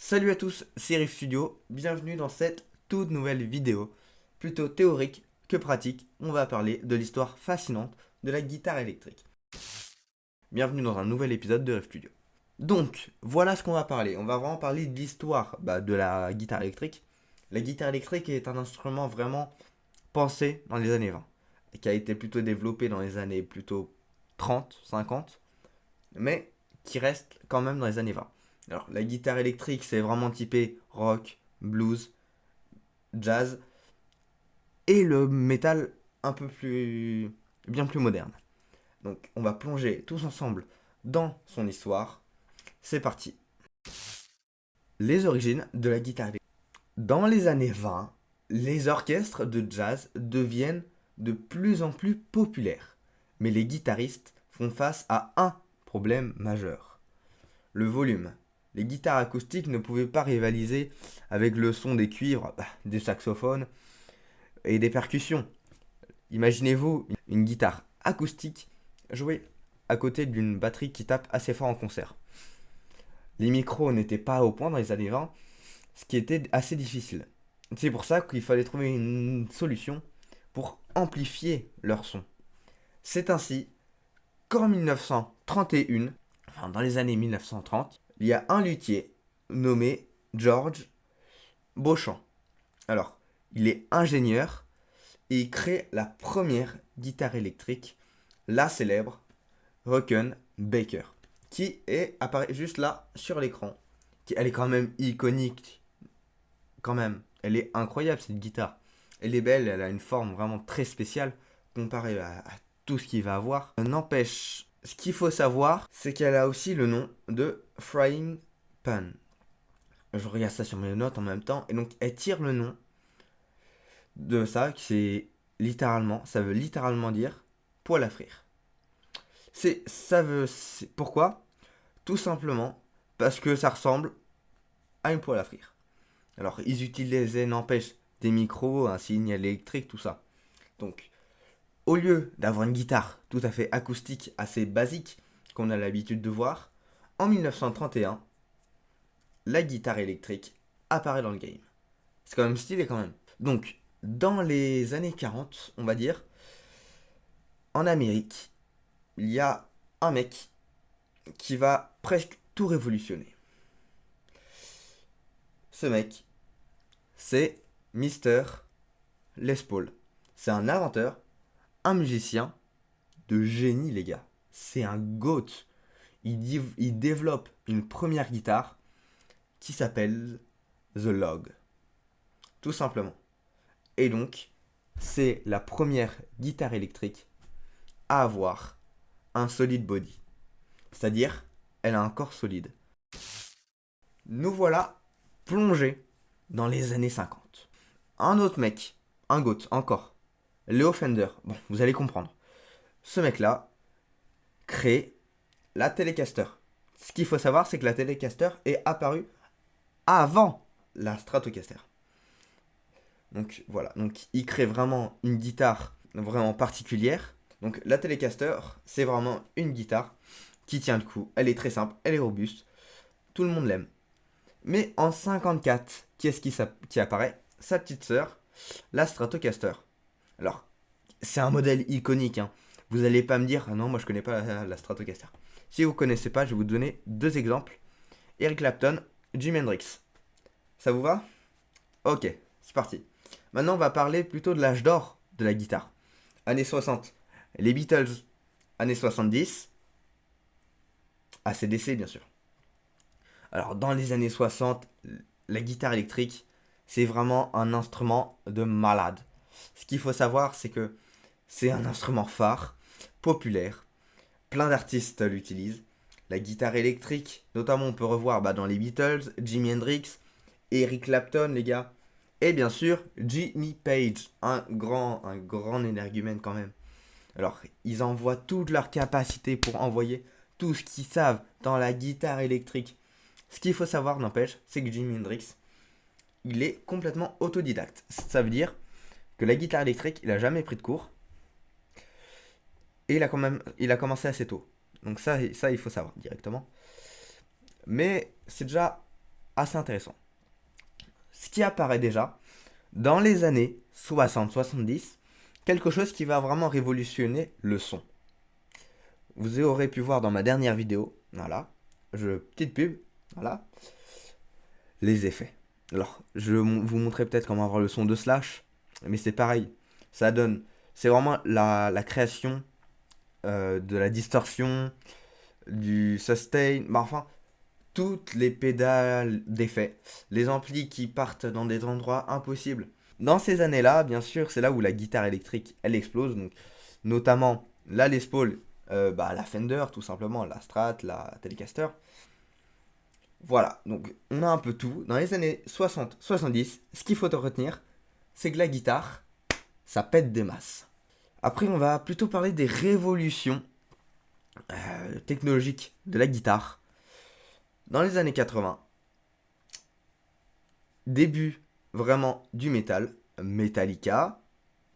Salut à tous, c'est Riff Studio, bienvenue dans cette toute nouvelle vidéo, plutôt théorique que pratique. On va parler de l'histoire fascinante de la guitare électrique. Bienvenue dans un nouvel épisode de Riff Studio. Donc, voilà ce qu'on va parler. On va vraiment parler de l'histoire de la guitare électrique. La guitare électrique est un instrument vraiment pensé dans les années 20, et qui a été plutôt développé dans les années plutôt 30, 50, mais qui reste quand même dans les années 20. Alors, la guitare électrique, c'est vraiment typé rock, blues, jazz, et le métal un peu plus, bien plus moderne. Donc, on va plonger tous ensemble dans son histoire. C'est parti. Les origines de la guitare électrique. Dans les années 20, les orchestres de jazz deviennent de plus en plus populaires. Mais les guitaristes font face à un problème majeur: le volume. Les guitares acoustiques ne pouvaient pas rivaliser avec le son des cuivres, des saxophones et des percussions. Imaginez-vous une guitare acoustique jouée à côté d'une batterie qui tape assez fort en concert. Les micros n'étaient pas au point dans les années 20, ce qui était assez difficile. C'est pour ça qu'il fallait trouver une solution pour amplifier leur son. C'est ainsi qu'en 1931, enfin dans les années 1930, il y a un luthier nommé George Beauchamp. Alors, il est ingénieur et il crée la première guitare électrique, la célèbre Rickenbacker, qui apparaît juste là sur l'écran. Elle est quand même iconique, quand même. Elle est incroyable cette guitare. Elle est belle, elle a une forme vraiment très spéciale comparée à tout ce qu'il va avoir. N'empêche, ce qu'il faut savoir, c'est qu'elle a aussi le nom de Frying Pan. Je regarde ça sur mes notes en même temps, et donc elle tire le nom de ça, ça veut littéralement dire poêle à frire. Pourquoi? Tout simplement parce que ça ressemble à une poêle à frire. Alors, ils utilisaient, n'empêche, des micros, un signal électrique, tout ça. Donc, au lieu d'avoir une guitare tout à fait acoustique, assez basique, qu'on a l'habitude de voir, en 1931, la guitare électrique apparaît dans le game. C'est quand même stylé quand même. Donc, dans les années 40, on va dire, en Amérique, il y a un mec qui va presque tout révolutionner. Ce mec, c'est Mr. Les Paul. C'est un inventeur, un musicien de génie, les gars. C'est un GOAT. Il développe une première guitare qui s'appelle The Log. Tout simplement. Et donc, c'est la première guitare électrique à avoir un solid body. C'est-à-dire, elle a un corps solide. Nous voilà plongés dans les années 50. Un autre mec, un GOAT encore, Leo Fender. Bon, vous allez comprendre. Ce mec-là crée la Telecaster. Ce qu'il faut savoir, c'est que la Telecaster est apparue avant la Stratocaster. Donc voilà, donc il crée vraiment une guitare vraiment particulière. Donc la Telecaster, c'est vraiment une guitare qui tient le coup. Elle est très simple, elle est robuste, tout le monde l'aime. Mais en 54, qui est-ce qui apparaît? Sa petite sœur, la Stratocaster. Alors, c'est un modèle iconique, hein. Vous n'allez pas me dire, ah non, moi je connais pas la Stratocaster. Si vous connaissez pas, je vais vous donner deux exemples. Eric Clapton, Jimi Hendrix. Ça vous va? Ok, c'est parti. Maintenant, on va parler plutôt de l'âge d'or de la guitare. Années 60, les Beatles. Années 70, AC/DC bien sûr. Alors, dans les années 60, la guitare électrique, c'est vraiment un instrument de malade. Ce qu'il faut savoir, c'est que c'est un instrument phare, populaire. Plein d'artistes l'utilisent. La guitare électrique, notamment on peut revoir dans les Beatles, Jimi Hendrix, Eric Clapton, les gars. Et bien sûr, Jimmy Page, un grand énergumène quand même. Alors, ils envoient toute leur capacité pour envoyer tout ce qu'ils savent dans la guitare électrique. Ce qu'il faut savoir, n'empêche, c'est que Jimi Hendrix, il est complètement autodidacte. Ça veut dire que la guitare électrique, il a jamais pris de cours. Et il a commencé assez tôt. Donc ça, il faut savoir directement. Mais c'est déjà assez intéressant. Ce qui apparaît déjà dans les années 60-70, quelque chose qui va vraiment révolutionner le son. Vous aurez pu voir dans ma dernière vidéo, voilà, petite pub, voilà, les effets. Alors, je vais vous montrer peut-être comment avoir le son de Slash, mais c'est pareil, ça donne, c'est vraiment la création de la distorsion, du sustain, bah enfin, toutes les pédales d'effets, les amplis qui partent dans des endroits impossibles. Dans ces années-là, bien sûr, c'est là où la guitare électrique, elle explose, donc notamment la Les Paul, la Fender, tout simplement, la Strat, la Telecaster. Voilà, donc on a un peu tout. Dans les années 60-70, ce qu'il faut retenir, c'est que la guitare, ça pète des masses. Après, on va plutôt parler des révolutions technologiques de la guitare. Dans les années 80, début vraiment du métal, Metallica,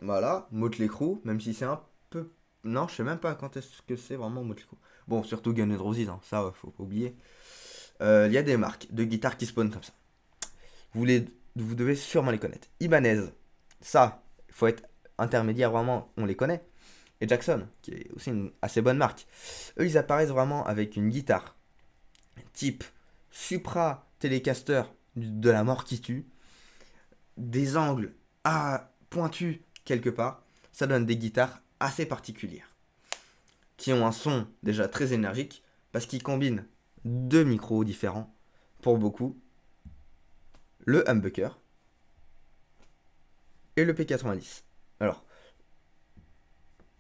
voilà, Motley Crue, même si c'est un peu... Non, je sais même pas quand est-ce que c'est vraiment Motley Crue. Bon, surtout Guns N' Roses, hein, ça faut pas oublier. Il y a des marques de guitares qui spawnent comme ça. Vous devez sûrement les connaître. Ibanez, ça, il faut être intermédiaire vraiment, on les connaît. Et Jackson, qui est aussi une assez bonne marque. Eux, ils apparaissent vraiment avec une guitare type Supra Telecaster de la mort qui tue, des angles pointus quelque part. Ça donne des guitares assez particulières, qui ont un son déjà très énergique, parce qu'ils combinent deux micros différents, pour beaucoup, le humbucker et le P90. Alors,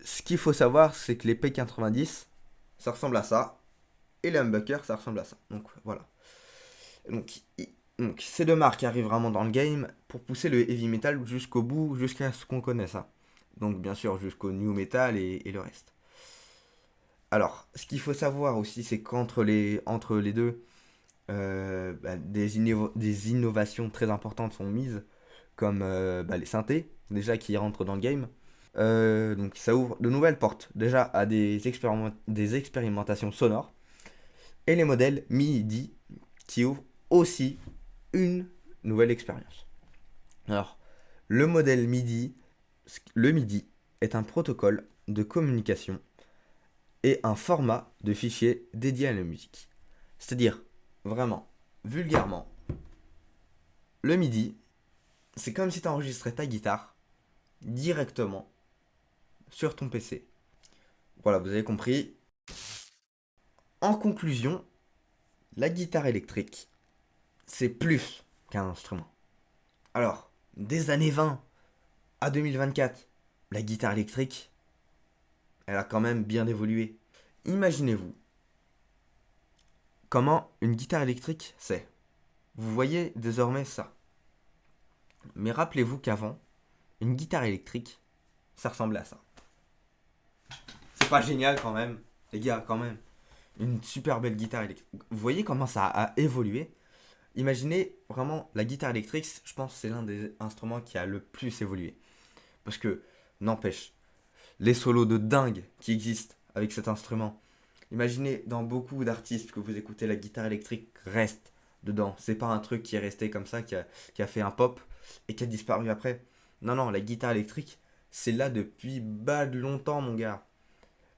ce qu'il faut savoir, c'est que les P90, ça ressemble à ça, et le humbucker, ça ressemble à ça. Donc voilà. Donc ces deux marques arrivent vraiment dans le game pour pousser le heavy metal jusqu'au bout, jusqu'à ce qu'on connaît ça. Donc bien sûr jusqu'au new metal et le reste. Alors, ce qu'il faut savoir aussi, c'est entre les deux, des innovations très importantes sont mises, comme les synthés, déjà qui rentrent dans le game. Donc ça ouvre de nouvelles portes, déjà à des expérimentations sonores, et les modèles MIDI qui ouvrent aussi une nouvelle expérience. Alors, le MIDI est un protocole de communication et un format de fichier dédié à la musique. C'est-à-dire, vraiment, vulgairement, le MIDI, c'est comme si tu enregistrais ta guitare directement sur ton PC. Voilà, vous avez compris. En conclusion, la guitare électrique, c'est plus qu'un instrument. Alors, des années 20 à 2024, la guitare électrique, elle a quand même bien évolué. Imaginez-vous comment une guitare électrique c'est. Vous voyez désormais ça. Mais rappelez-vous qu'avant, une guitare électrique, ça ressemblait à ça. C'est pas génial quand même, les gars, quand même. Une super belle guitare électrique. Vous voyez comment ça a évolué. Imaginez vraiment la guitare électrique, je pense que c'est l'un des instruments qui a le plus évolué. Parce que, n'empêche, les solos de dingue qui existent avec cet instrument. Imaginez dans beaucoup d'artistes que vous écoutez, la guitare électrique reste dedans. C'est pas un truc qui est resté comme ça, qui a fait un pop et qui a disparu après. Non, non, la guitare électrique, c'est là depuis bas de longtemps, mon gars.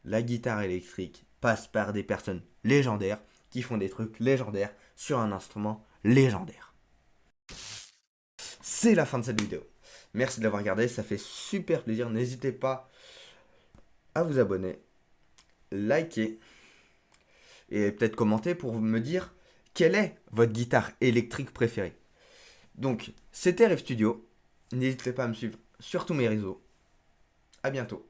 La guitare électrique passe par des personnes légendaires qui font des trucs légendaires sur un instrument légendaire. C'est la fin de cette vidéo. Merci de l'avoir regardé, ça fait super plaisir. N'hésitez pas à vous abonner, liker et peut-être commenter pour me dire quelle est votre guitare électrique préférée. Donc, c'était RF Studio. N'hésitez pas à me suivre sur tous mes réseaux. À bientôt.